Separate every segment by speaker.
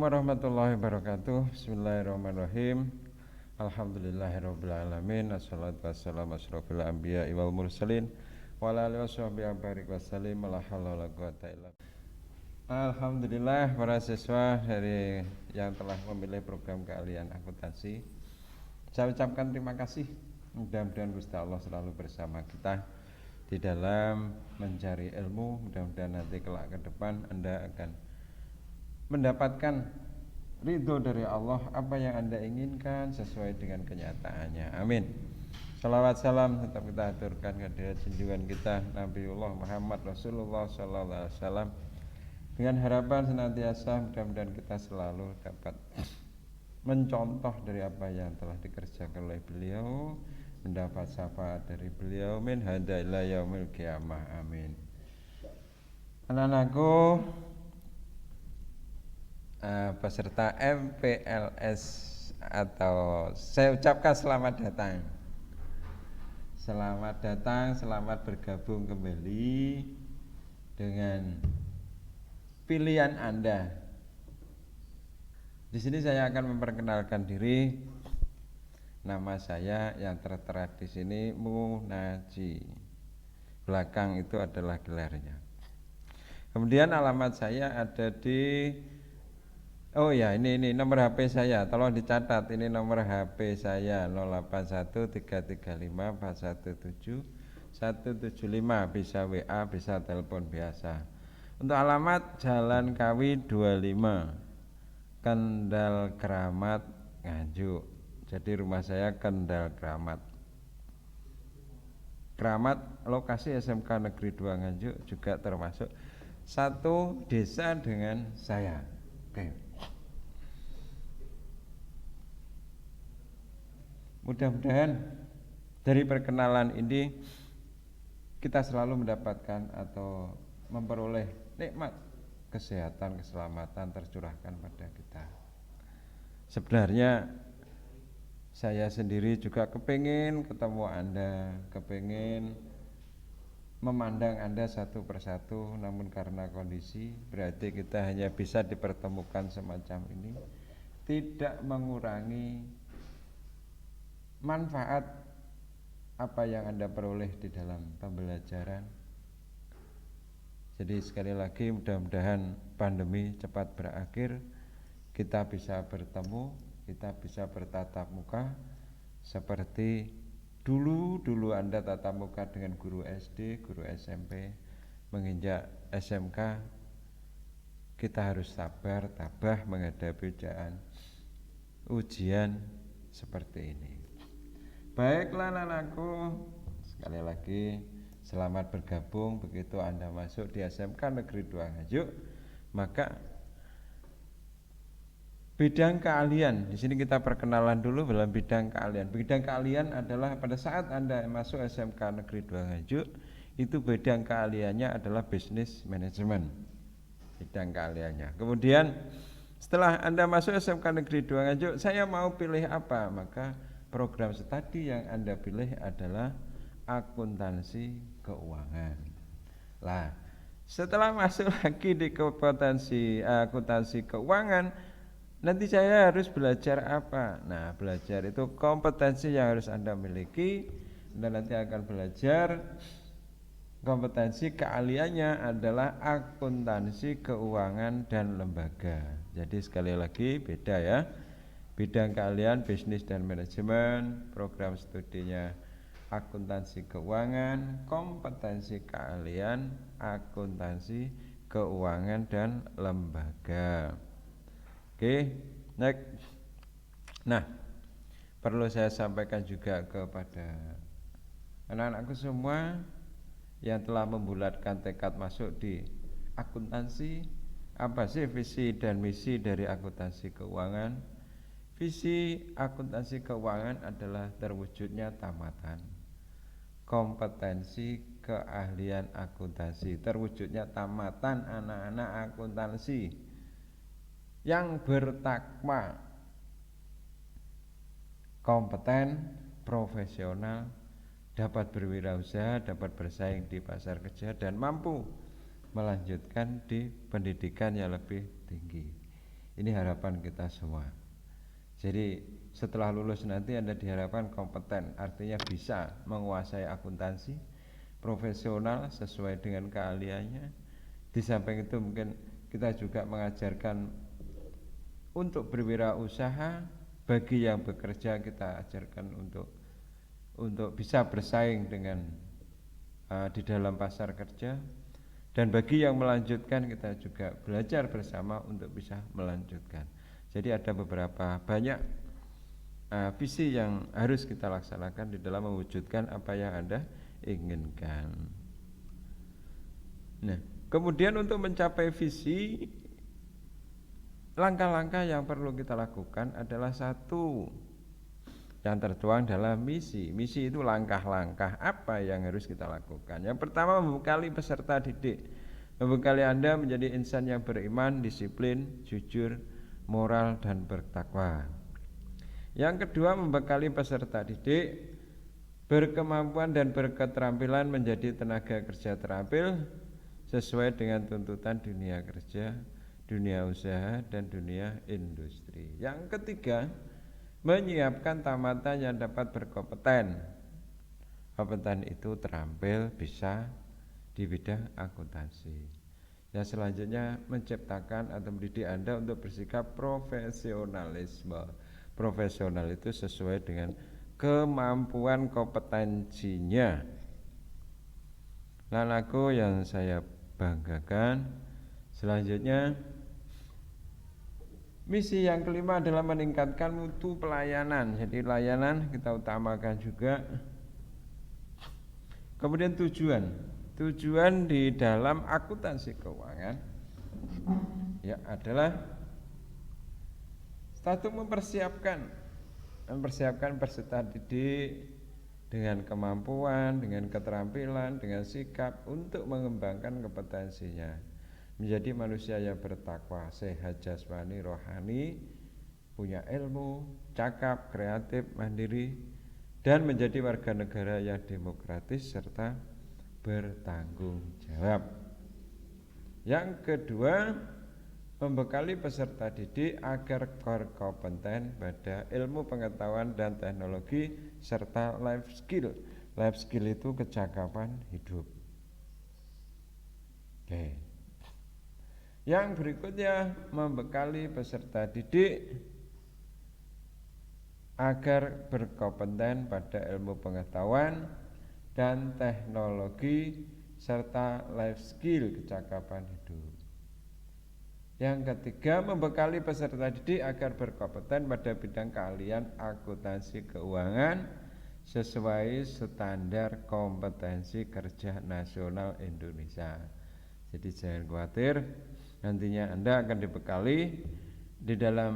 Speaker 1: warahmatullahi wabarakatuh. Bismillahirrahmanirrahim. Alhamdulillahirabbil alamin. Assalatu wassalamu asyrofil anbiya'i wal mursalin wa ala alihi washabbihi barik wasallim. La haula wala quwata illa billah. Alhamdulillah para siswa dari yang telah memilih program keahlian akuntansi. Saya ucapkan terima kasih. Mudah-mudahan Gusti Allah selalu bersama kita di dalam mencari ilmu. Mudah-mudahan nanti kelak ke depan Anda akan mendapatkan ridho dari Allah, apa yang Anda inginkan sesuai dengan kenyataannya. Amin. Salawat salam tetap kita aturkan kehadirat junjungan kita Nabiullah Muhammad Rasulullah sallallahu alaihi wasallam, dengan harapan senantiasa mudah-mudahan kita selalu dapat mencontoh dari apa yang telah dikerjakan oleh beliau, mendapat syafaat dari beliau min hada ila yaumil qiyamah. Amin. Anak-anakku, peserta MPLS, atau saya ucapkan selamat datang. Selamat datang, selamat bergabung kembali dengan pilihan Anda. Di sini saya akan memperkenalkan diri. Nama saya yang tertera di sini Munaji. Belakang itu adalah gelarnya. Kemudian alamat saya ada di ini nomor HP saya, tolong dicatat. Ini nomor HP saya 08135417 bisa WA, bisa telepon biasa. Untuk alamat Jalan Kawi 25, Kendal Keramat, Nganjuk. Jadi rumah saya Kendal Keramat. Keramat lokasi SMK Negeri 2 Nganjuk juga termasuk satu desa dengan saya. Oke. Mudah-mudahan dari perkenalan ini kita selalu mendapatkan atau memperoleh nikmat kesehatan, keselamatan tercurahkan pada kita. Sebenarnya saya sendiri juga kepingin ketemu Anda, kepingin memandang Anda satu persatu, namun karena kondisi berarti kita hanya bisa dipertemukan semacam ini, tidak mengurangi manfaat apa yang Anda peroleh di dalam pembelajaran. Jadi sekali lagi mudah-mudahan pandemi cepat berakhir, kita bisa bertemu, kita bisa bertatap muka seperti dulu Anda tatap muka dengan guru SD, guru SMP, menginjak SMK. Kita harus sabar, tabah menghadapi ujian seperti ini. Baiklah anakku, sekali lagi selamat bergabung. Begitu Anda masuk di SMK Negeri 2 Nganjuk, maka bidang keahlian, di sini kita perkenalan dulu dalam bidang keahlian. Bidang keahlian adalah pada saat Anda masuk SMK Negeri 2 Nganjuk, itu bidang keahliannya adalah bisnis manajemen. Bidang keahliannya. Kemudian setelah Anda masuk SMK Negeri 2 Nganjuk, saya mau pilih apa? Maka program studi yang Anda pilih adalah akuntansi keuangan. Lah, setelah masuk lagi di kompetensi akuntansi keuangan, nanti saya harus belajar apa? Nah, belajar itu kompetensi yang harus Anda miliki, dan nanti akan belajar kompetensi keahliannya adalah akuntansi keuangan dan lembaga. Jadi sekali lagi beda ya. Bidang keahlian bisnis dan manajemen, program studinya akuntansi keuangan, kompetensi keahlian akuntansi keuangan dan lembaga. Oke, next. Nah, perlu saya sampaikan juga kepada anak-anakku semua yang telah membulatkan tekad masuk di akuntansi. Apa sih visi dan misi dari akuntansi keuangan? Visi akuntansi keuangan adalah terwujudnya tamatan kompetensi keahlian akuntansi, terwujudnya tamatan anak-anak akuntansi yang bertakwa, kompeten, profesional, dapat berwirausaha, dapat bersaing di pasar kerja, dan mampu melanjutkan di pendidikan yang lebih tinggi. Ini harapan kita semua. Jadi setelah lulus nanti Anda diharapkan kompeten, artinya bisa menguasai akuntansi, profesional sesuai dengan keahliannya. Di samping itu mungkin kita juga mengajarkan untuk berwirausaha, bagi yang bekerja kita ajarkan untuk bisa bersaing dengan di dalam pasar kerja, dan bagi yang melanjutkan kita juga belajar bersama untuk bisa melanjutkan. Jadi ada beberapa banyak visi yang harus kita laksanakan di dalam mewujudkan apa yang Anda inginkan. Nah, kemudian untuk mencapai visi, langkah-langkah yang perlu kita lakukan adalah satu yang tertuang dalam misi. Misi itu langkah-langkah apa yang harus kita lakukan. Yang pertama, membekali peserta didik, membekali Anda menjadi insan yang beriman, disiplin, jujur, moral, dan bertakwa. Yang kedua, membekali peserta didik berkemampuan dan berketerampilan menjadi tenaga kerja terampil sesuai dengan tuntutan dunia kerja, dunia usaha, dan dunia industri. Yang ketiga, menyiapkan tamatan yang dapat berkompeten. Kompeten itu terampil bisa di bidang akuntansi. Yang selanjutnya, menciptakan atau mendidik Anda untuk bersikap profesionalisme. Profesional itu sesuai dengan kemampuan kompetensinya. Dan aku yang saya banggakan, selanjutnya misi yang kelima adalah meningkatkan mutu pelayanan. Jadi layanan kita utamakan juga. Kemudian tujuan di dalam akuntansi keuangan ya adalah satu, mempersiapkan peserta didik dengan kemampuan, dengan keterampilan, dengan sikap untuk mengembangkan kompetensinya menjadi manusia yang bertakwa, sehat jasmani, rohani, punya ilmu, cakap, kreatif, mandiri, dan menjadi warga negara yang demokratis serta bertanggung jawab. Yang kedua, membekali peserta didik agar berkompeten pada ilmu pengetahuan dan teknologi serta life skill. Life skill itu kecakapan hidup. Oke. Yang berikutnya, membekali peserta didik agar berkompeten pada ilmu pengetahuan dan teknologi serta life skill kecakapan hidup. Yang ketiga, membekali peserta didik agar berkompeten pada bidang keahlian akuntansi keuangan sesuai standar kompetensi kerja nasional Indonesia. Jadi jangan khawatir, nantinya Anda akan dibekali di dalam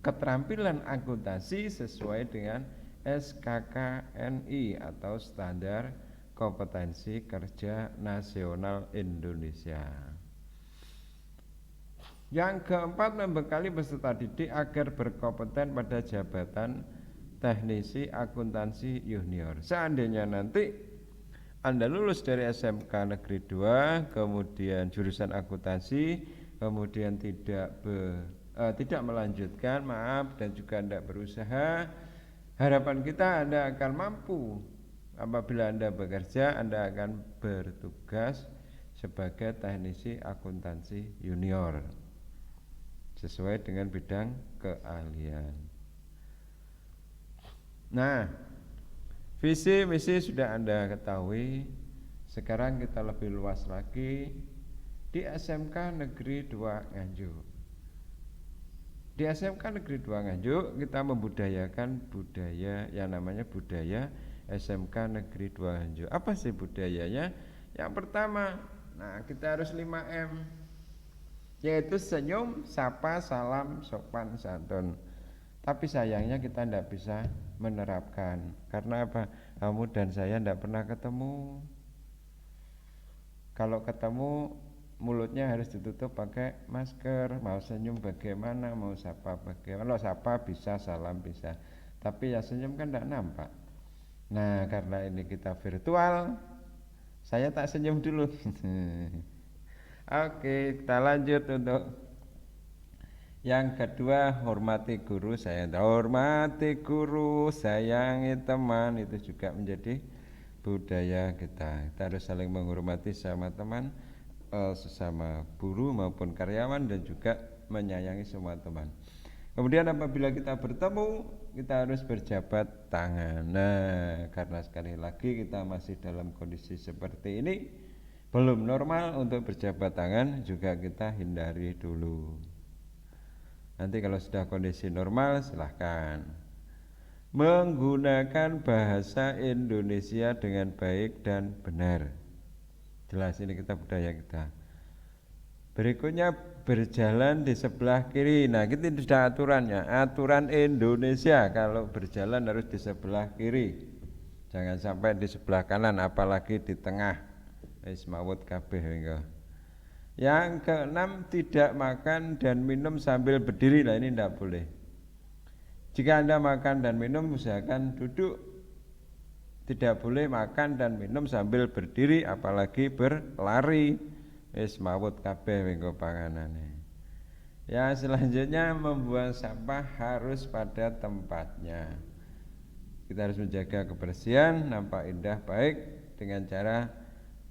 Speaker 1: keterampilan akuntansi sesuai dengan SKKNI atau standar kompetensi kerja nasional Indonesia. Yang keempat, membekali peserta didik agar berkompeten pada jabatan teknisi akuntansi junior. Seandainya nanti Anda lulus dari SMK Negeri 2, kemudian jurusan akuntansi, kemudian tidak melanjutkan, dan juga tidak berusaha, harapan kita Anda akan mampu. Apabila Anda bekerja, Anda akan bertugas sebagai teknisi akuntansi junior sesuai dengan bidang keahlian. Nah, visi misi sudah Anda ketahui. Sekarang kita lebih luas lagi di SMK Negeri 2 Nganjuk. Di SMK Negeri 2 Nganjuk kita membudayakan budaya yang namanya budaya SMK Negeri 2 Nganjuk. Apa sih budayanya? Yang pertama, kita harus 5M, yaitu senyum, sapa, salam, sopan, santun. Tapi sayangnya kita tidak bisa menerapkan. Karena apa? Kamu dan saya tidak pernah ketemu. Kalau ketemu, mulutnya harus ditutup pakai masker. Mau senyum bagaimana, mau sapa bagaimana. Kalau sapa bisa, salam bisa, tapi ya senyum kan tidak nampak. Nah, karena ini kita virtual, saya tak senyum dulu. Oke, kita lanjut untuk Yang kedua, hormati guru, sayangi teman, itu juga menjadi budaya kita. Kita harus saling menghormati sama teman, sesama guru maupun karyawan, dan juga menyayangi semua teman. Kemudian apabila kita bertemu, kita harus berjabat tangan. Nah, karena sekali lagi kita masih dalam kondisi seperti ini, belum normal untuk berjabat tangan, juga kita hindari dulu. Nanti kalau sudah kondisi normal, silahkan menggunakan bahasa Indonesia dengan baik dan benar. Jelas ini kita budaya kita. Berikutnya, berjalan di sebelah kiri. Nah, kita sudah aturannya. Aturan Indonesia kalau berjalan harus di sebelah kiri. Jangan sampai di sebelah kanan, apalagi di tengah. Wis mawut kabeh engko. Yang keenam, tidak makan dan minum sambil berdiri. Nah, ini tidak boleh. Jika Anda makan dan minum, usahakan duduk. Tidak boleh makan dan minum sambil berdiri, apalagi berlari. Wis mawut kabeh engko panganane. Ya, selanjutnya, membuang sampah harus pada tempatnya. Kita harus menjaga kebersihan, nampak indah baik dengan cara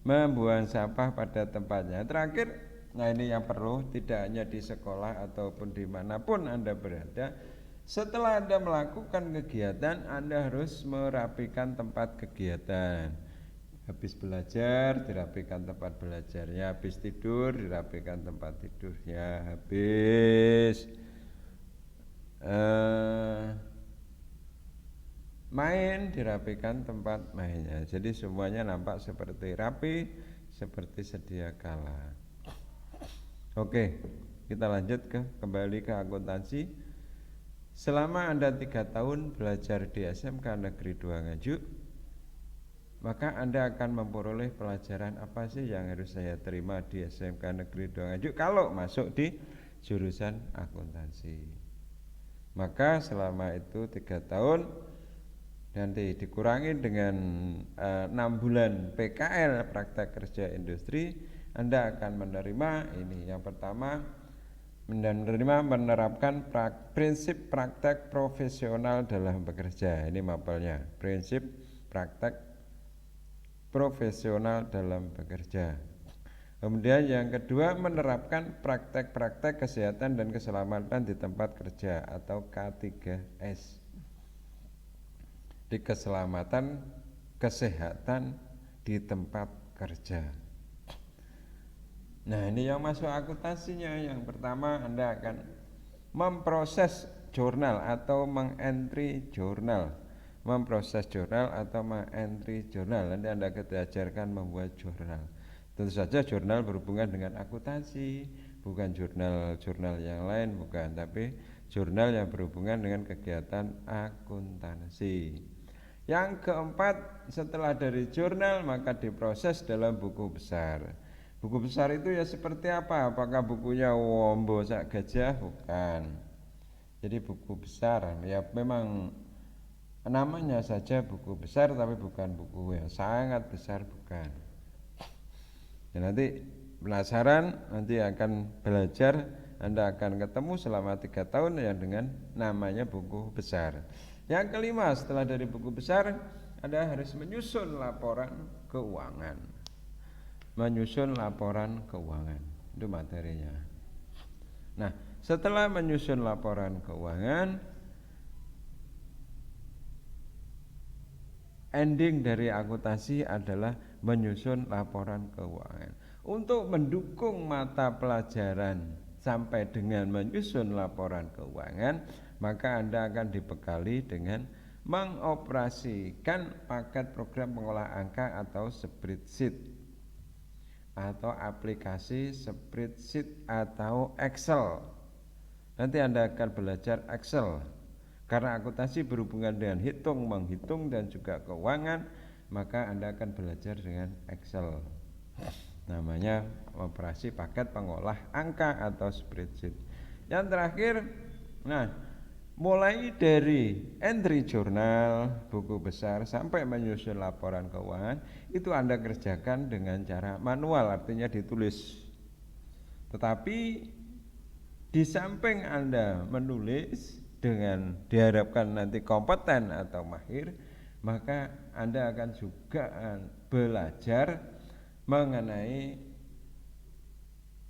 Speaker 1: membuang sampah pada tempatnya. Terakhir, nah ini yang perlu, tidak hanya di sekolah ataupun dimanapun Anda berada, setelah Anda melakukan kegiatan, Anda harus merapikan tempat kegiatan. Habis belajar, dirapikan tempat belajarnya. Habis tidur, dirapikan tempat tidurnya. Habis main, dirapikan tempat mainnya. Jadi semuanya nampak seperti rapi, seperti sedia kala. Oke, kita lanjut kembali ke akuntansi. Selama Anda 3 tahun belajar di SMK Negeri 2 Nganjuk, maka Anda akan memperoleh pelajaran apa sih yang harus saya terima di SMK Negeri 2 Nganjuk kalau masuk di jurusan akuntansi. Maka selama itu 3 tahun, nanti dikurangi dengan 6 bulan PKL, praktek kerja industri, Anda akan menerima ini. Yang pertama, menerapkan prinsip praktek profesional dalam bekerja. Ini mapelnya, prinsip praktek profesional dalam bekerja. Kemudian yang kedua, menerapkan praktek-praktek kesehatan dan keselamatan di tempat kerja atau K3S. Di keselamatan kesehatan di tempat kerja. Nah, ini yang masuk akuntansinya. Yang pertama, Anda akan memproses jurnal atau mengentry jurnal. Memproses jurnal atau mengentry jurnal. Nanti Anda akan diajarkan membuat jurnal. Tentu saja jurnal berhubungan dengan akuntansi, bukan jurnal yang lain, bukan, tapi jurnal yang berhubungan dengan kegiatan akuntansi. Yang keempat, setelah dari jurnal maka diproses dalam buku besar. Buku besar itu ya seperti apa? Apakah bukunya wombo sak gajah? Bukan. Jadi buku besar ya memang namanya saja buku besar, tapi bukan buku yang sangat besar, bukan. Ya, nanti penasaran, nanti akan belajar, Anda akan ketemu selama 3 tahun yang dengan namanya buku besar. Yang kelima, setelah dari buku besar, Anda harus menyusun laporan keuangan. Menyusun laporan keuangan, itu materinya. Nah, setelah menyusun laporan keuangan, ending dari akuntansi adalah menyusun laporan keuangan. Untuk mendukung mata pelajaran sampai dengan menyusun laporan keuangan, maka Anda akan dibekali dengan mengoperasikan paket program pengolah angka atau spreadsheet, atau aplikasi spreadsheet atau Excel. Nanti Anda akan belajar Excel. Karena akuntansi berhubungan dengan menghitung dan juga keuangan, maka Anda akan belajar dengan Excel. Namanya operasi paket pengolah angka atau spreadsheet. Yang terakhir, nah, mulai dari entry jurnal, buku besar, sampai menyusun laporan keuangan, itu Anda kerjakan dengan cara manual, artinya ditulis. Tetapi Di samping Anda menulis dengan diharapkan nanti kompeten atau mahir, maka Anda akan juga belajar mengenai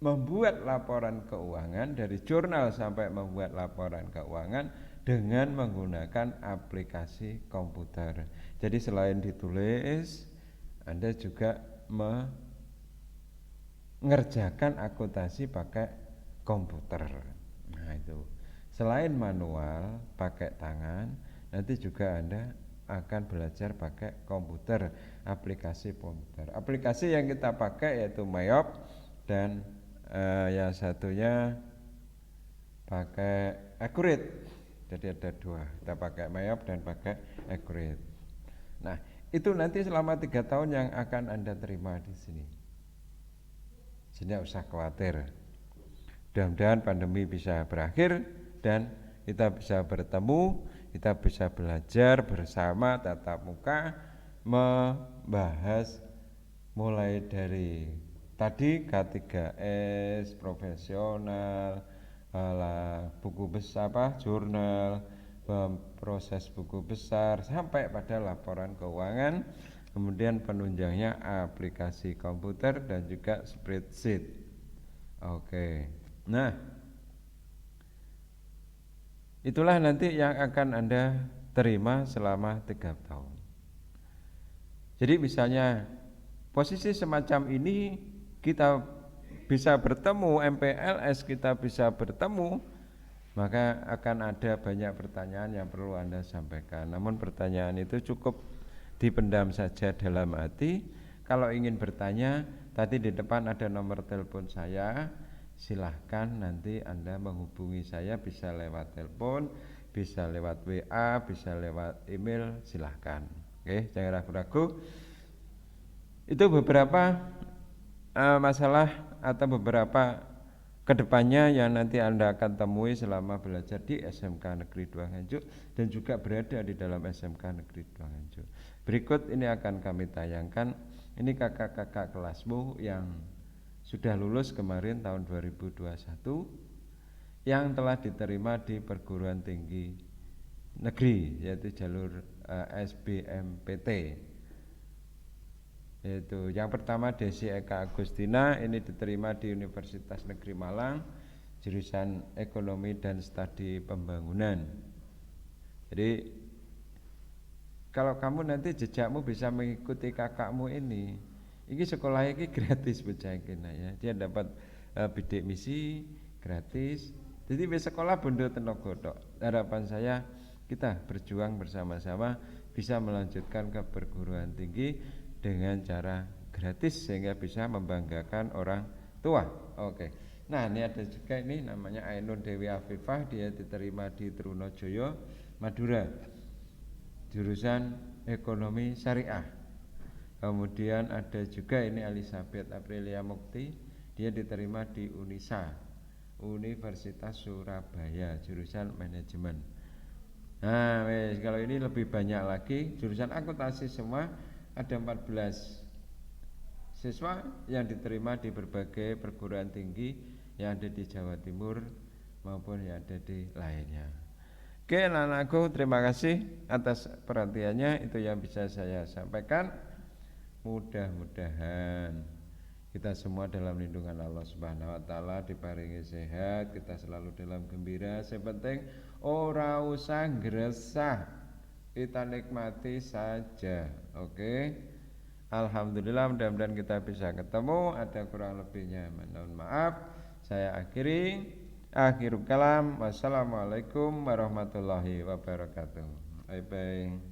Speaker 1: membuat laporan keuangan dari jurnal sampai membuat laporan keuangan dengan menggunakan aplikasi komputer. Jadi selain ditulis, Anda juga mengerjakan akuntansi pakai komputer. Nah itu, selain manual pakai tangan, nanti juga Anda akan belajar pakai komputer, aplikasi komputer. Aplikasi yang kita pakai yaitu Mayop dan yang satunya pakai Accurate. Jadi ada dua, kita pakai Mayop dan pakai Accurate. Nah itu nanti selama 3 tahun yang akan Anda terima di sini. Tidak usah khawatir. Mudah-mudahan pandemi bisa berakhir dan kita bisa bertemu, kita bisa belajar bersama tatap muka, membahas mulai dari tadi K3S, profesional, buku besar jurnal, proses buku besar sampai pada laporan keuangan, kemudian penunjangnya aplikasi komputer dan juga spreadsheet. Oke. Nah, itulah nanti yang akan Anda terima selama 3 tahun. Jadi misalnya posisi semacam ini kita bisa bertemu, MPLS kita bisa bertemu, maka akan ada banyak pertanyaan yang perlu Anda sampaikan. Namun pertanyaan itu cukup dipendam saja dalam hati. Kalau ingin bertanya, tadi di depan ada nomor telepon saya, silahkan nanti Anda menghubungi saya, bisa lewat telepon, bisa lewat WA, bisa lewat email, silahkan. Oke, jangan ragu-ragu. Itu beberapa masalah atau beberapa kedepannya yang nanti Anda akan temui selama belajar di SMK Negeri 2 Nganjuk dan juga berada di dalam SMK Negeri 2 Nganjuk. Berikut ini akan kami tayangkan. Ini kakak-kakak kelasmu yang sudah lulus kemarin tahun 2021 yang telah diterima di perguruan tinggi negeri, yaitu jalur SBMPT. Yaitu yang pertama Desi Eka Agustina, ini diterima di Universitas Negeri Malang, jurusan Ekonomi dan Studi Pembangunan. Jadi kalau kamu nanti jejakmu bisa mengikuti kakakmu ini sekolah ini gratis bejakin ya. Dia dapat bidik misi gratis. Jadi bisa sekolah bondo tenaga tok. Harapan saya kita berjuang bersama-sama bisa melanjutkan ke perguruan tinggi dengan cara gratis sehingga bisa membanggakan orang tua. Oke. Nah, ini ada juga ini namanya Ainun Dewi Afifah, dia diterima di Trunojoyo, Madura. Jurusan Ekonomi Syariah. Kemudian ada juga ini Elizabeth Aprilia Mukti, dia diterima di Unisa, Universitas Surabaya, jurusan Manajemen. Nah, kalau ini lebih banyak lagi, jurusan akuntansi semua ada 14 siswa yang diterima di berbagai perguruan tinggi yang ada di Jawa Timur maupun yang ada di lainnya. Oke, anak-anakku, terima kasih atas perhatiannya. Itu yang bisa saya sampaikan. Mudah-mudahan kita semua dalam lindungan Allah Subhanahu wa taala, diparingi sehat, kita selalu dalam gembira. Yang penting ora usah gresah, kita nikmati saja. Oke. Alhamdulillah, mudah-mudahan kita bisa ketemu. Ada kurang lebihnya mohon maaf. Saya akhiri. Akhirul kalam. Wassalamualaikum warahmatullahi wabarakatuh. Bye bye.